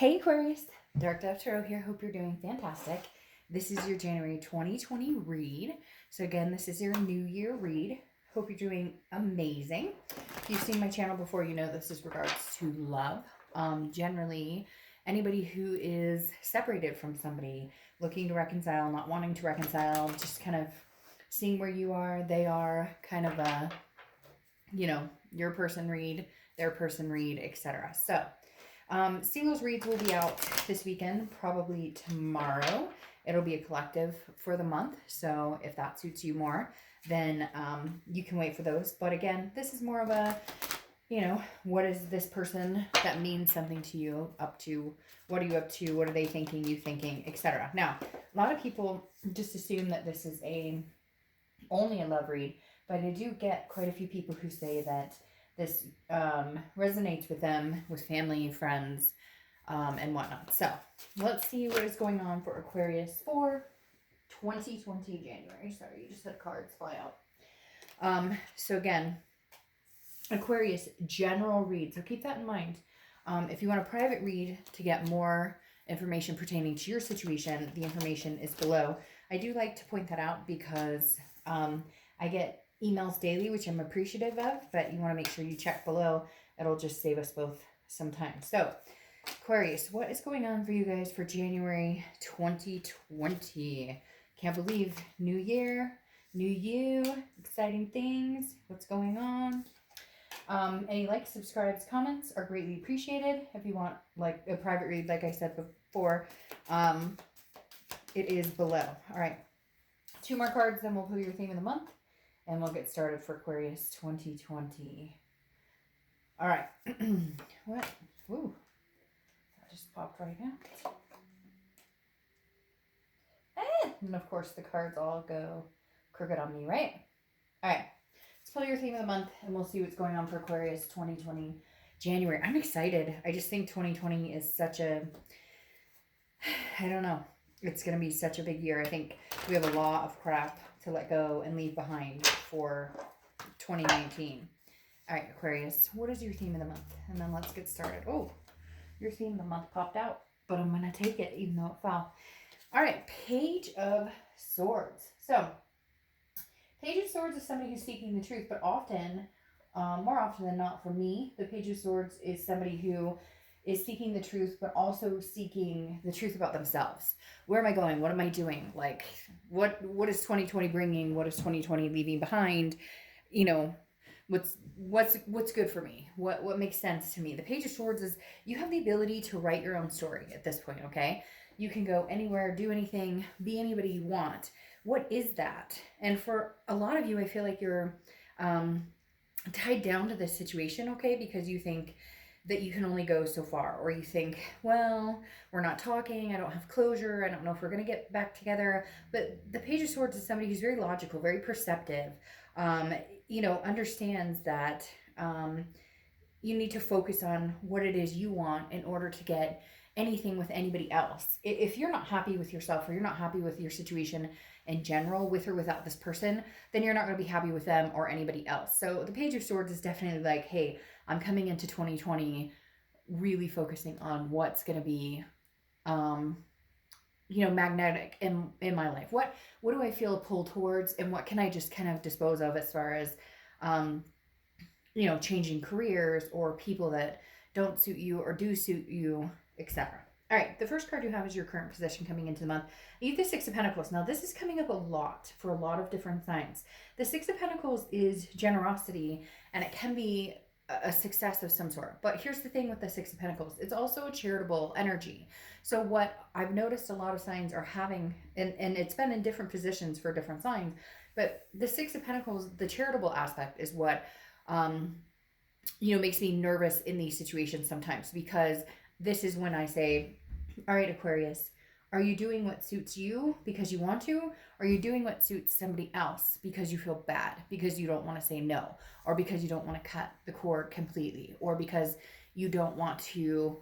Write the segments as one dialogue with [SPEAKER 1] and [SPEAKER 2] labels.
[SPEAKER 1] Hey Aquarius, Dark Dove Tarot here. Hope you're doing fantastic. This is your January 2020 read. So again, this is your New Year read. Hope you're doing amazing. If you've seen my channel before, you know this is regards to love. Generally, anybody who is separated from somebody, looking to reconcile, not wanting to reconcile, just kind of seeing where you are, they are, kind of a, your person read, their person read, etc. So, singles reads will be out this weekend, probably tomorrow. It'll be a collective for the month. So if that suits you more, then you can wait for those. But again, this is more of a, what is this person that means something to you up to? What are you up to? What are they thinking, you thinking, etc. Now, a lot of people just assume that this is only a love read, but I do get quite a few people who say that this resonates with them, with family, friends, and whatnot. So let's see what is going on for Aquarius for 2020 January. Sorry, you just had cards fly out. So again, Aquarius general read. So keep that in mind. If you want a private read to get more information pertaining to your situation, the information is below. I do like to point that out because I get emails daily, which I'm appreciative of, but you want to make sure you check below. It'll just save us both some time. So, Aquarius, what is going on for you guys for January 2020? Can't believe new year, new you, exciting things. What's going on? Any likes, subscribes, comments are greatly appreciated. If you want like a private read, like I said before, it is below. All right, 2 more cards, then we'll pull your theme of the month. And we'll get started for Aquarius 2020. All right. What? Ooh. That just popped right out. And of course, the cards all go crooked on me, right? All right. Let's pull your theme of the month, and we'll see what's going on for Aquarius 2020 January. I'm excited. I just think 2020 is such a... I don't know. It's going to be such a big year. I think we have a lot of crap to let go and leave behind for 2019. All right, Aquarius, what is your theme of the month? And then let's get started. Oh, your theme of the month popped out, but I'm going to take it even though it fell. All right, Page of Swords. So, Page of Swords is somebody who's seeking the truth, but often, more often than not for me, the Page of Swords is somebody who is seeking the truth, but also seeking the truth about themselves. Where am I going? What am I doing? Like, what is 2020 bringing? What is 2020 leaving behind? What's good for me? What makes sense to me? The Page of Swords is, you have the ability to write your own story at this point, okay? You can go anywhere, do anything, be anybody you want. What is that? And for a lot of you, I feel like you're tied down to this situation, okay? Because you think that you can only go so far, or you think, well, we're not talking, I don't have closure, I don't know if we're going to get back together. But the Page of Swords is somebody who's very logical, very perceptive, understands that you need to focus on what it is you want in order to get anything with anybody else. If you're not happy with yourself, or you're not happy with your situation in general, with or without this person, then you're not going to be happy with them or anybody else. So the Page of Swords is definitely like, hey, I'm coming into 2020 really focusing on what's going to be, magnetic in my life. What do I feel a pull towards, and what can I just kind of dispose of as far as, changing careers or people that don't suit you or do suit you, etc. All right, the first card you have is your current position coming into the month. You have the Six of Pentacles. Now, this is coming up a lot for a lot of different signs. The Six of Pentacles is generosity, and it can be a success of some sort. But here's the thing with the Six of Pentacles. It's also a charitable energy. So what I've noticed a lot of signs are having, and it's been in different positions for different signs, but the Six of Pentacles, the charitable aspect is what, makes me nervous in these situations sometimes, because this is when I say, all right, Aquarius, are you doing what suits you because you want to? Or are you doing what suits somebody else because you feel bad, because you don't want to say no, or because you don't want to cut the cord completely, or because you don't want to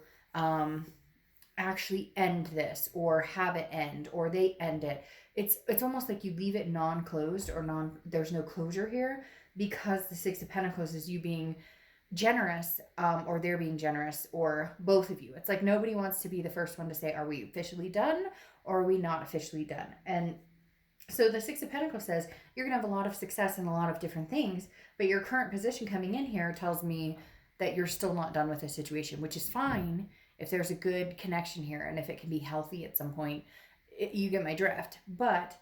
[SPEAKER 1] actually end this, or have it end, or they end it. It's almost like you leave it non-closed, or there's no closure here, because the Six of Pentacles is you being generous, or they're being generous, or both of you. It's like nobody wants to be the first one to say, are we officially done or are we not officially done? And so the Six of Pentacles says you're going to have a lot of success in a lot of different things, but your current position coming in here tells me that you're still not done with the situation, which is fine if there's a good connection here and if it can be healthy at some point. You get my drift. But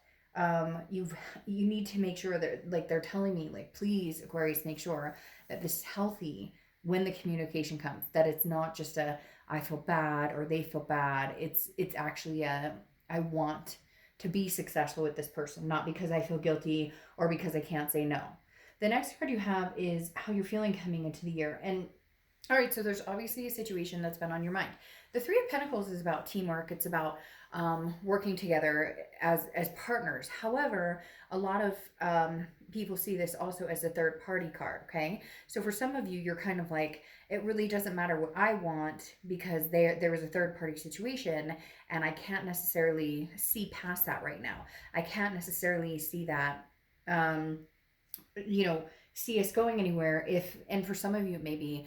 [SPEAKER 1] you need to make sure that, like, they're telling me, like, please, Aquarius, make sure that this is healthy when the communication comes, that it's not just a I feel bad or they feel bad. It's actually a I want to be successful with this person, not because I feel guilty or because I can't say no. The next card you have is how you're feeling coming into the year. And all right, so there's obviously a situation that's been on your mind. The Three of Pentacles is about teamwork. It's about working together as partners. However, a lot of people see this also as a third party card. Okay, so for some of you, you're kind of like, it really doesn't matter what I want because there was a third party situation, and I can't necessarily see past that right now. I can't necessarily see that. You know, see us going anywhere if, and for some of you, maybe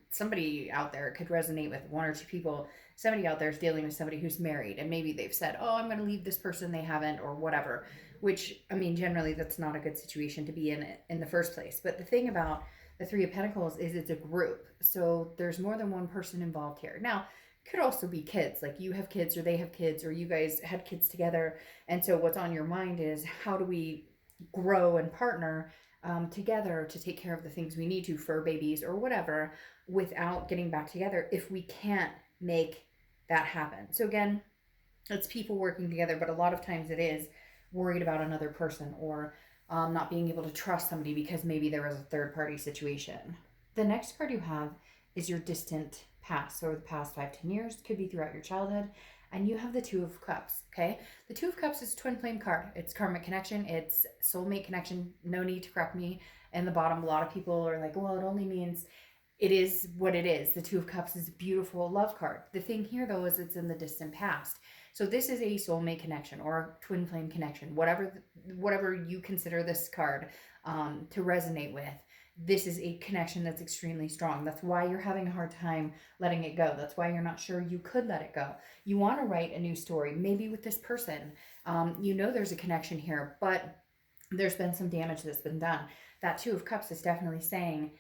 [SPEAKER 1] somebody out there could resonate with one or two people. Somebody out there is dealing with somebody who's married, and maybe they've said, oh, I'm going to leave this person, they haven't, or whatever, which, I mean, generally that's not a good situation to be in the first place. But the thing about the Three of Pentacles is it's a group, so there's more than one person involved here. Now, it could also be kids, like you have kids or they have kids or you guys had kids together, and so what's on your mind is how do we grow and partner together to take care of the things we need to, for babies or whatever, without getting back together if we can't make that happen. So again, it's people working together, but a lot of times it is worried about another person, or not being able to trust somebody because maybe there was a third party situation. The next card you have is your distant past, or the past 5-10 years, could be throughout your childhood. And you have the Two of Cups, okay? The Two of Cups is twin flame card. It's karmic connection. It's soulmate connection. No need to correct me. And the bottom, a lot of people are like, well, it only means, it is what it is. The Two of Cups is a beautiful love card. The thing here, though, is it's in the distant past. So this is a soulmate connection or twin flame connection, whatever you consider this card to resonate with. This is a connection that's extremely strong. That's why you're having a hard time letting it go. That's why you're not sure you could let it go. You want to write a new story, maybe with this person. You know there's a connection here, but there's been some damage that's been done. That Two of Cups is definitely saying,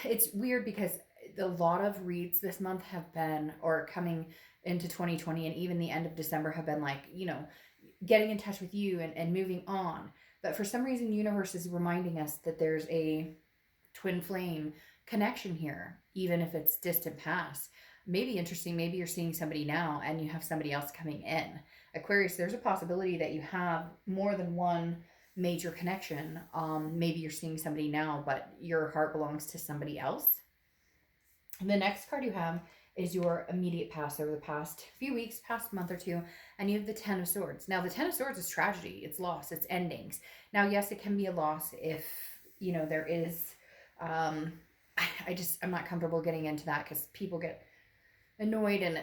[SPEAKER 1] it's weird because a lot of reads this month have been, or coming into 2020 and even the end of December, have been like, you know, getting in touch with you and moving on. But for some reason, the universe is reminding us that there's a twin flame connection here, even if it's distant past. Maybe interesting, maybe you're seeing somebody now and you have somebody else coming in. Aquarius, there's a possibility that you have more than one major connection. Maybe you're seeing somebody now, but your heart belongs to somebody else. And the next card you have is your immediate past, over the past few weeks, past month or two, and you have the Ten of Swords. Now, the Ten of Swords is tragedy, it's loss, it's endings. Now, yes, it can be a loss if, you know, there is, I'm not comfortable getting into that because people get annoyed and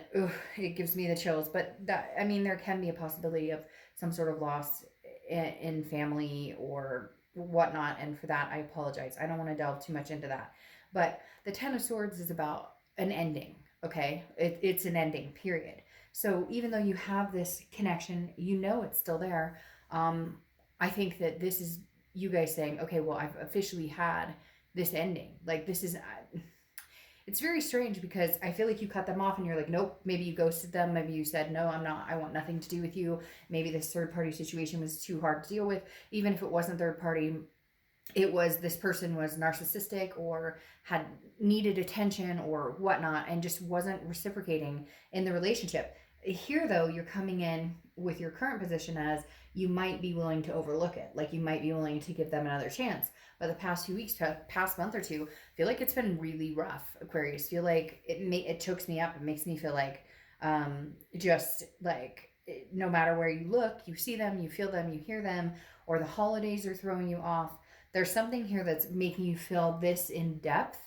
[SPEAKER 1] it gives me the chills. But that, I mean, there can be a possibility of some sort of loss in family or whatnot, and for that, I apologize. I don't want to delve too much into that. But the Ten of Swords is about an ending, okay? It's an ending, period. So even though you have this connection, you know it's still there. I think that this is you guys saying, okay, well, I've officially had this ending. Like, this is, it's very strange because I feel like you cut them off and you're like, nope, maybe you ghosted them. Maybe you said, no, I'm not, I want nothing to do with you. Maybe this third party situation was too hard to deal with. Even if it wasn't third party, it was, this person was narcissistic or had needed attention or whatnot and just wasn't reciprocating in the relationship. Here, though, you're coming in with your current position as you might be willing to overlook it. Like, you might be willing to give them another chance. But the past few weeks, past month or two, feel like it's been really rough, Aquarius. Feel like it chokes me up. It makes me feel like just like no matter where you look, you see them, you feel them, you hear them, or the holidays are throwing you off. There's something here that's making you feel this in depth.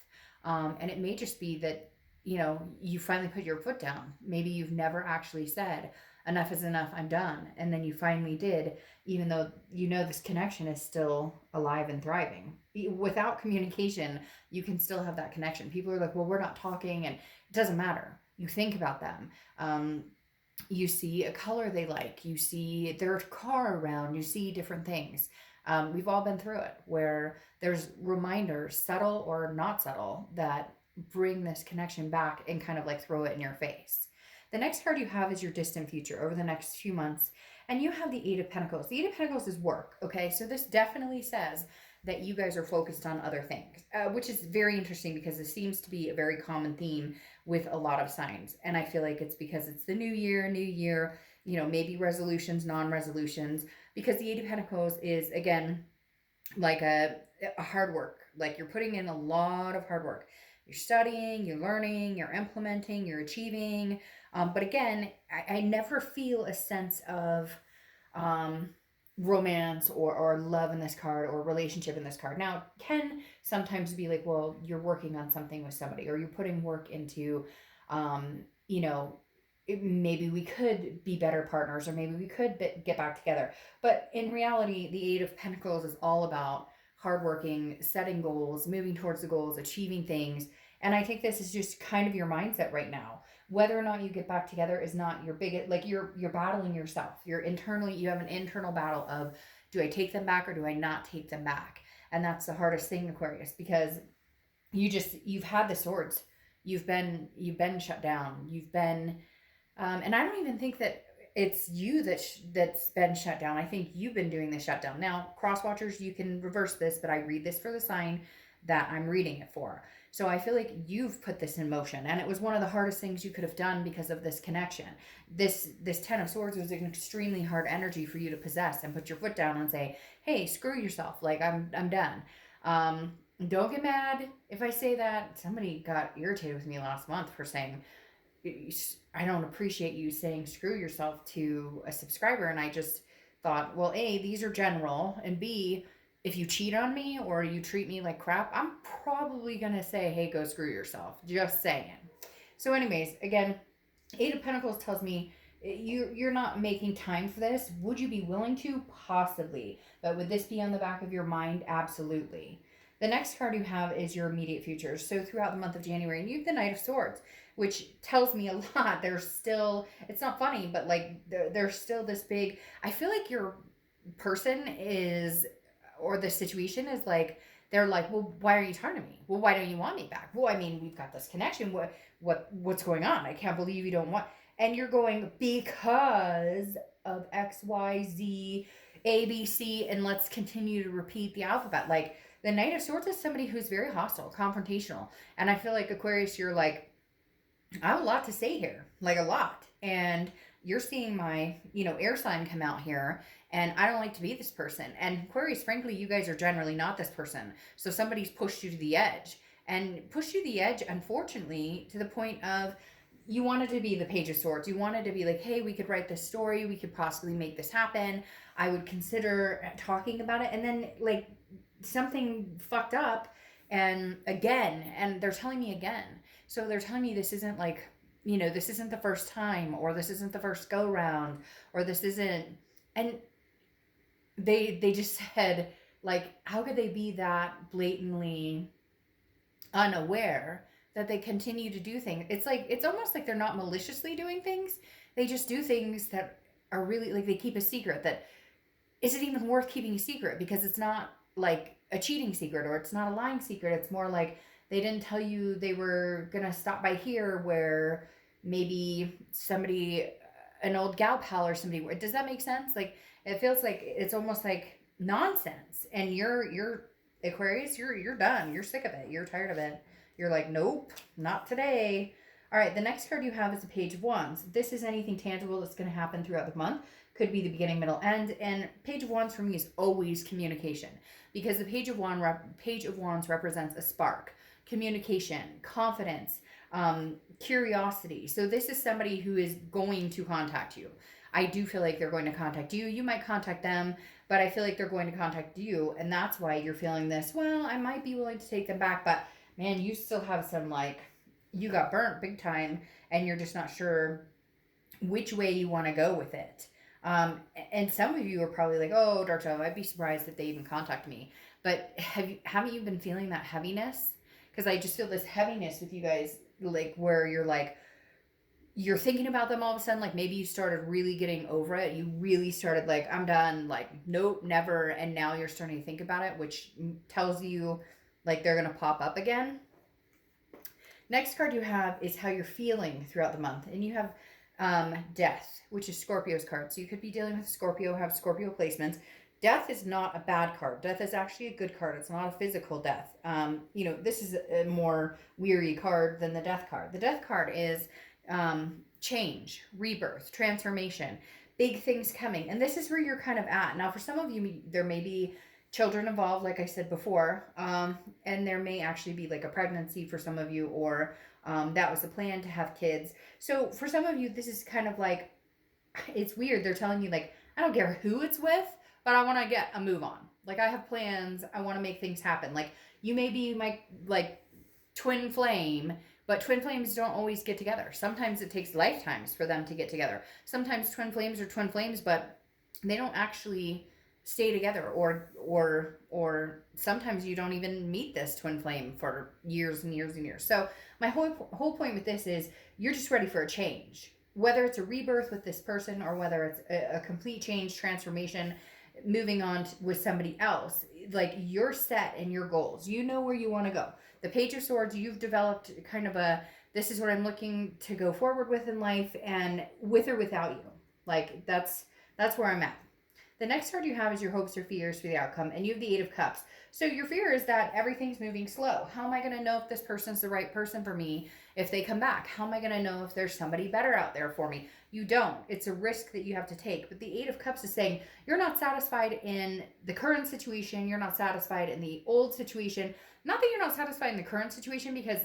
[SPEAKER 1] And it may just be that, you know, you finally put your foot down. Maybe you've never actually said, enough is enough, I'm done. And then you finally did, even though you know this connection is still alive and thriving. Without communication, you can still have that connection. People are like, well, we're not talking, and it doesn't matter. You think about them. You see a color they like, you see their car around, you see different things. We've all been through it where there's reminders, subtle or not subtle, that bring this connection back and kind of like throw it in your face. The next card you have is your distant future over the next few months. And you have the Eight of Pentacles. The Eight of Pentacles is work, okay? So this definitely says that you guys are focused on other things, which is very interesting because this seems to be a very common theme with a lot of signs. And I feel like it's because it's the new year, maybe resolutions, non-resolutions, because the Eight of Pentacles is, again, like a hard work. Like you're putting in a lot of hard work. You're studying, you're learning, you're implementing, you're achieving. But again, I never feel a sense of romance or love in this card or relationship in this card. Now, it can sometimes be like, well, you're working on something with somebody or you're putting work into, maybe we could be better partners or maybe we could get back together. But in reality, the Eight of Pentacles is all about hardworking, setting goals, moving towards the goals, achieving things. And I think this is just kind of your mindset right now. Whether or not you get back together is not your biggest, like you're battling yourself. You have an internal battle of, do I take them back or do I not take them back? And that's the hardest thing, Aquarius, because you've had the swords. You've been shut down. You've been, and I don't even think that it's you that's been shut down. I think you've been doing the shutdown. Now, cross watchers, you can reverse this, but I read this for the sign that I'm reading it for. So I feel like you've put this in motion, and it was one of the hardest things you could have done because of this connection. This Ten of Swords was an extremely hard energy for you to possess and put your foot down and say, "Hey, screw yourself! Like I'm done." Don't get mad if I say that. Somebody got irritated with me last month for saying, I don't appreciate you saying screw yourself to a subscriber. And I just thought, well, A, these are general, and B, if you cheat on me or you treat me like crap, I'm probably going to say, hey, go screw yourself. Just saying. So anyways, again, Eight of Pentacles tells me you're not making time for this. Would you be willing to? Possibly. But would this be on the back of your mind? Absolutely. The next card you have is your immediate future. So throughout the month of January, and you have the Knight of Swords, which tells me a lot. There's still, it's not funny, but like there's still this big, I feel like your person is, or the situation is like, they're like, well, why are you talking to me? Well, why don't you want me back? Well, I mean, we've got this connection. What's going on? I can't believe you don't want, and you're going, because of X, Y, Z, A, B, C, and let's continue to repeat the alphabet. Like, the Knight of Swords is somebody who's very hostile, confrontational. And I feel like, Aquarius, you're like, I have a lot to say here, like a lot. And you're seeing my, air sign come out here, and I don't like to be this person. And Aquarius, frankly, you guys are generally not this person. So somebody's pushed you to the edge, and pushed you to the edge, unfortunately, to the point of you wanted to be the Page of Swords. You wanted to be like, hey, we could write this story. We could possibly make this happen. I would consider talking about it. And then, like, something fucked up, and they're telling me again. So they're telling me this isn't like, this isn't the first time, or this isn't the first go round, or this isn't, and they just said, like, how could they be that blatantly unaware that they continue to do things? It's like, it's almost like they're not maliciously doing things. They just do things that are really, like, they keep a secret that, is it even worth keeping a secret? Because it's not like a cheating secret, or it's not a lying secret. It's more like they didn't tell you they were going to stop by here where maybe somebody, an old gal pal or somebody, does that make sense? Like, it feels like it's almost like nonsense. And you're Aquarius, you're done. You're sick of it. You're tired of it. You're like, nope, not today. All right, the next card you have is the Page of Wands. This is anything tangible that's going to happen throughout the month. Could be the beginning, middle, end. And Page of Wands for me is always communication, because the Page of Wands represents a spark, communication, confidence, curiosity. So this is somebody who is going to contact you. I do feel like they're going to contact you. You might contact them, but I feel like they're going to contact you. And that's why you're feeling this, well, I might be willing to take them back, but man, you still have some, like, you got burnt big time, and you're just not sure which way you want to go with it. And some of you are probably like, oh, Dark Dove, I'd be surprised if they even contact me. But haven't you been feeling that heaviness? Because I just feel this heaviness with you guys, like where you're like, you're thinking about them all of a sudden, like maybe you started really getting over it. You really started like, I'm done, like, nope, never. And now you're starting to think about it, which tells you like they're going to pop up again. Next card you have is how you're feeling throughout the month. And you have Death, which is Scorpio's card. So you could be dealing with Scorpio, have Scorpio placements. Death is not a bad card. Death is actually a good card. It's not a physical death. This is a more weary card than the Death card. The Death card is change, rebirth, transformation, big things coming. And this is where you're kind of at. Now, for some of you, there may be children involved, like I said before, and there may actually be like a pregnancy for some of you, or that was the plan to have kids. So for some of you, this is kind of like, it's weird. They're telling you like, I don't care who it's with, but I want to get a move on. Like I have plans. I want to make things happen. Like you may be my like twin flame, but twin flames don't always get together. Sometimes it takes lifetimes for them to get together. Sometimes twin flames are twin flames, but they don't actually stay together, or sometimes you don't even meet this twin flame for years and years and years. So my whole point with this is you're just ready for a change, whether it's a rebirth with this person or whether it's a complete change, transformation, moving on with somebody else. Like you're set in your goals. You know where you want to go. The Page of Swords, you've developed kind of this is what I'm looking to go forward with in life, and with or without you. Like that's where I'm at. The next card you have is your hopes or fears for the outcome, and you have the Eight of Cups. So your fear is that everything's moving slow. How am I going to know if this person's the right person for me if they come back? How am I going to know if there's somebody better out there for me? You don't. It's a risk that you have to take. But the Eight of Cups is saying you're not satisfied in the current situation. You're not satisfied in the old situation. Not that you're not satisfied in the current situation, because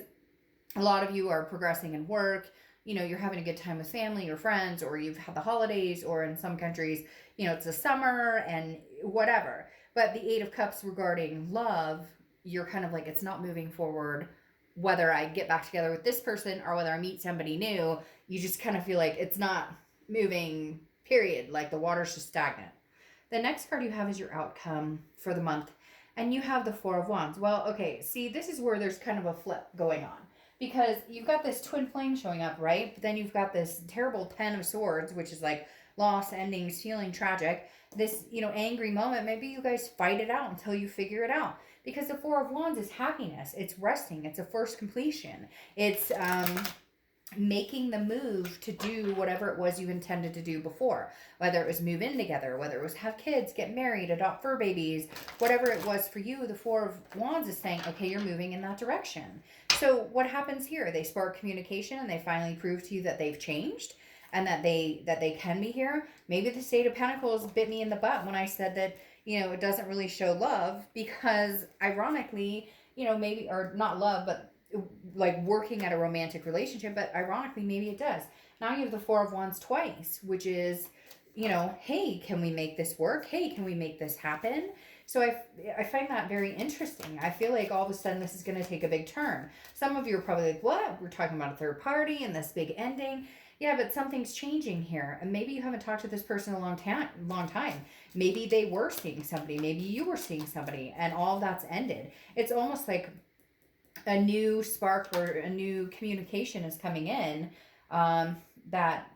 [SPEAKER 1] a lot of you are progressing in work. You're having a good time with family or friends, or you've had the holidays, or in some countries, it's the summer and whatever. But the Eight of Cups regarding love, you're kind of like, it's not moving forward. Whether I get back together with this person or whether I meet somebody new, you just kind of feel like it's not moving, period. Like the water's just stagnant. The next card you have is your outcome for the month, and you have the Four of Wands. Well, okay, see, this is where there's kind of a flip going on. Because you've got this twin flame showing up, right? But then you've got this terrible Ten of Swords, which is like loss, endings, feeling tragic. This, angry moment. Maybe you guys fight it out until you figure it out. Because the Four of Wands is happiness. It's resting. It's a first completion. It's making the move to do whatever it was you intended to do before. Whether it was move in together, whether it was have kids, get married, adopt fur babies, whatever it was for you, the Four of Wands is saying, okay, you're moving in that direction. So what happens here? They spark communication and they finally prove to you that they've changed and that they can be here. Maybe the Eight of Pentacles bit me in the butt when I said that, it doesn't really show love, because ironically, maybe, or not love, but like working at a romantic relationship, but ironically, maybe it does. Now you have the Four of Wands twice, which is, hey, can we make this work? Hey, can we make this happen? So I find that very interesting. I feel like all of a sudden this is going to take a big turn. Some of you are probably like, what? We're talking about a third party and this big ending. Yeah, but something's changing here. And maybe you haven't talked to this person a long time. Maybe they were seeing somebody. Maybe you were seeing somebody, and all of that's ended. It's almost like a new spark or a new communication is coming in that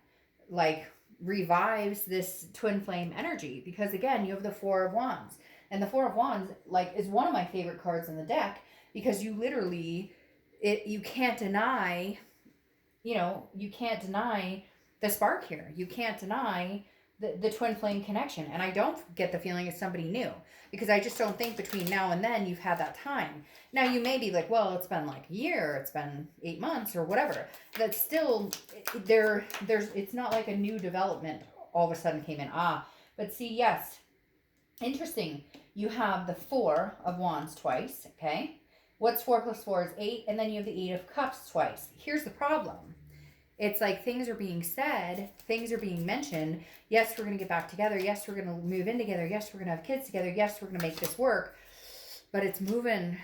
[SPEAKER 1] like revives this twin flame energy. Because again, you have the Four of Wands. And the Four of Wands, like, is one of my favorite cards in the deck, because you literally, you can't deny, you can't deny the spark here. You can't deny the twin flame connection. And I don't get the feeling it's somebody new, because I just don't think between now and then you've had that time. Now you may be like, well, it's been like a year, it's been 8 months or whatever. That's still, it's not like a new development all of a sudden came in. But see, yes, interesting. You have the Four of Wands twice, okay? What's 4 plus 4 is 8, and then you have the Eight of Cups twice. Here's the problem. It's like things are being said, things are being mentioned. Yes, we're going to get back together. Yes, we're going to move in together. Yes, we're going to have kids together. Yes, we're going to make this work. But it's moving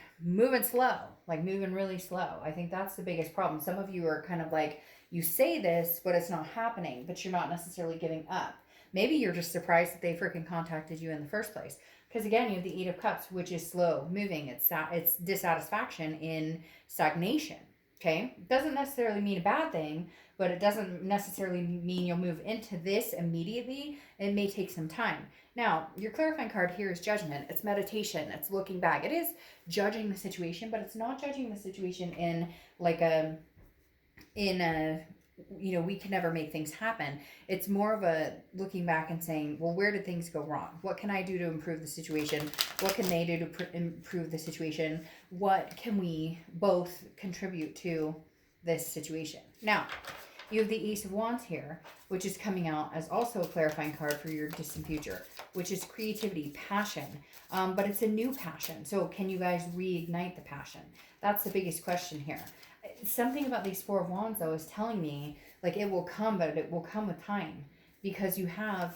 [SPEAKER 1] slow, like moving really slow. I think that's the biggest problem. Some of you are kind of like, You say this, but it's not happening, but you're not necessarily giving up. Maybe you're just surprised that they freaking contacted you in the first place. Because again, you have the Eight of Cups, which is slow moving. It's dissatisfaction in stagnation. Okay, doesn't necessarily mean a bad thing, but it doesn't necessarily mean you'll move into this immediately. It may take some time. Now, your clarifying card here is Judgment. It's meditation. It's looking back. It is judging the situation, but it's not judging the situation in like a we can never make things happen. It's more of a looking back and saying, well, where did things go wrong? What can I do to improve the situation? What can they do to improve the situation? What can we both contribute to this situation? Now, you have the Ace of Wands here, which is coming out as also a clarifying card for your distant future, which is creativity, passion. But it's a new passion. So can you guys reignite the passion? That's the biggest question here. Something about these Four of Wands, though, is telling me, like, it will come, but it will come with time. Because you have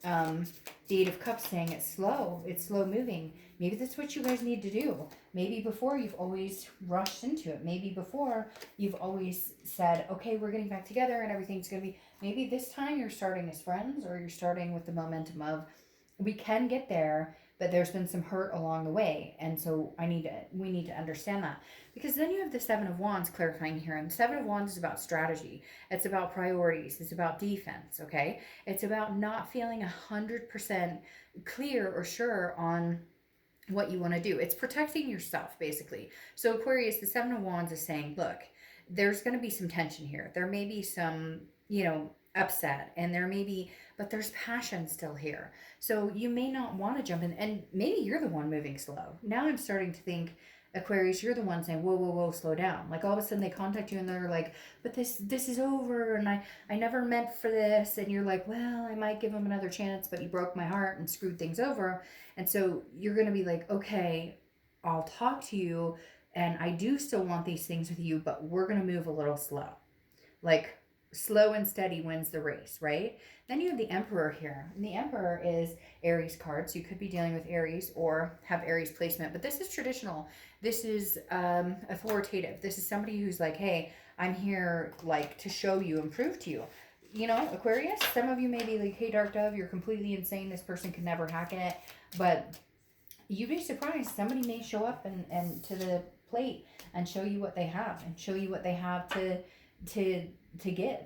[SPEAKER 1] the Eight of Cups saying it's slow moving. Maybe that's what you guys need to do. Maybe before you've always rushed into it. Maybe before you've always said, okay, we're getting back together and everything's going to be... Maybe this time you're starting as friends, or you're starting with the momentum of, we can get there, but there's been some hurt along the way. And so we need to understand that. Because then you have the Seven of Wands clarifying here. And the Seven of Wands is about strategy. It's about priorities. It's about defense, okay? It's about not feeling 100% clear or sure on what you want to do. It's protecting yourself, basically. So Aquarius, the Seven of Wands is saying, look, there's going to be some tension here. There may be some, upset, and there may be, but there's passion still here. So you may not want to jump in, and maybe you're the one moving slow. Now I'm starting to think, Aquarius, you're the one saying, whoa, whoa, whoa, slow down. Like all of a sudden they contact you and they're like, but this is over, and I never meant for this. And you're like, well, I might give them another chance, but you broke my heart and screwed things over. And so you're going to be like, okay, I'll talk to you, and I do still want these things with you, but we're going to move a little slow. Like, slow and steady wins the race, right? Then you have the Emperor here. And the Emperor is Aries card. So you could be dealing with Aries or have Aries placement. But this is traditional. This is authoritative. This is somebody who's like, hey, I'm here like to show you and prove to you. Aquarius, some of you may be like, hey, Dark Dove, you're completely insane. This person could never hack it. But you'd be surprised. Somebody may show up and to the plate and show you what they have and show you what they have to give,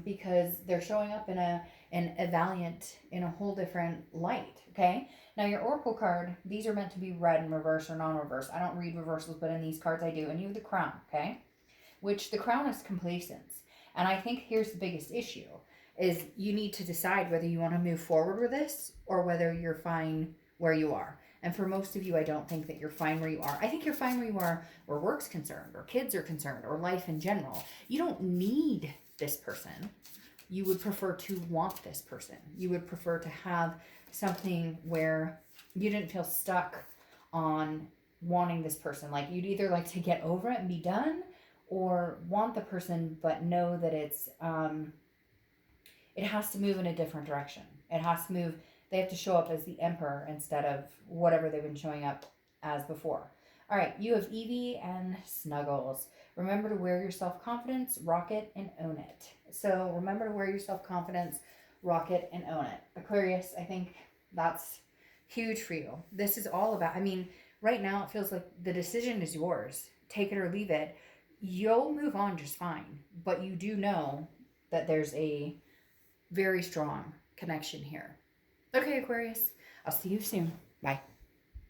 [SPEAKER 1] because they're showing up in a valiant, in a whole different light. Okay, now your Oracle card, these are meant to be read in reverse or non-reverse. I don't read reversals, but in these cards I do. And you have the Crown, okay, which the Crown is complacence. And I think here's the biggest issue is you need to decide whether you want to move forward with this or whether you're fine where you are. And for most of you, I don't think that you're fine where you are. I think you're fine where you are where work's concerned, or kids are concerned, or life in general. You don't need this person. You would prefer to want this person. You would prefer to have something where you didn't feel stuck on wanting this person. Like, you'd either like to get over it and be done, or want the person but know that it has to move in a different direction. It has to move. They have to show up as the Emperor instead of whatever they've been showing up as before. All right, you have Evie and Snuggles. Remember to wear your self-confidence, rock it, and own it. So remember to wear your self-confidence, rock it, and own it. Aquarius, I think that's huge for you. This is all about, right now it feels like the decision is yours. Take it or leave it. You'll move on just fine. But you do know that there's a very strong connection here. Okay, Aquarius, I'll see you soon. Bye.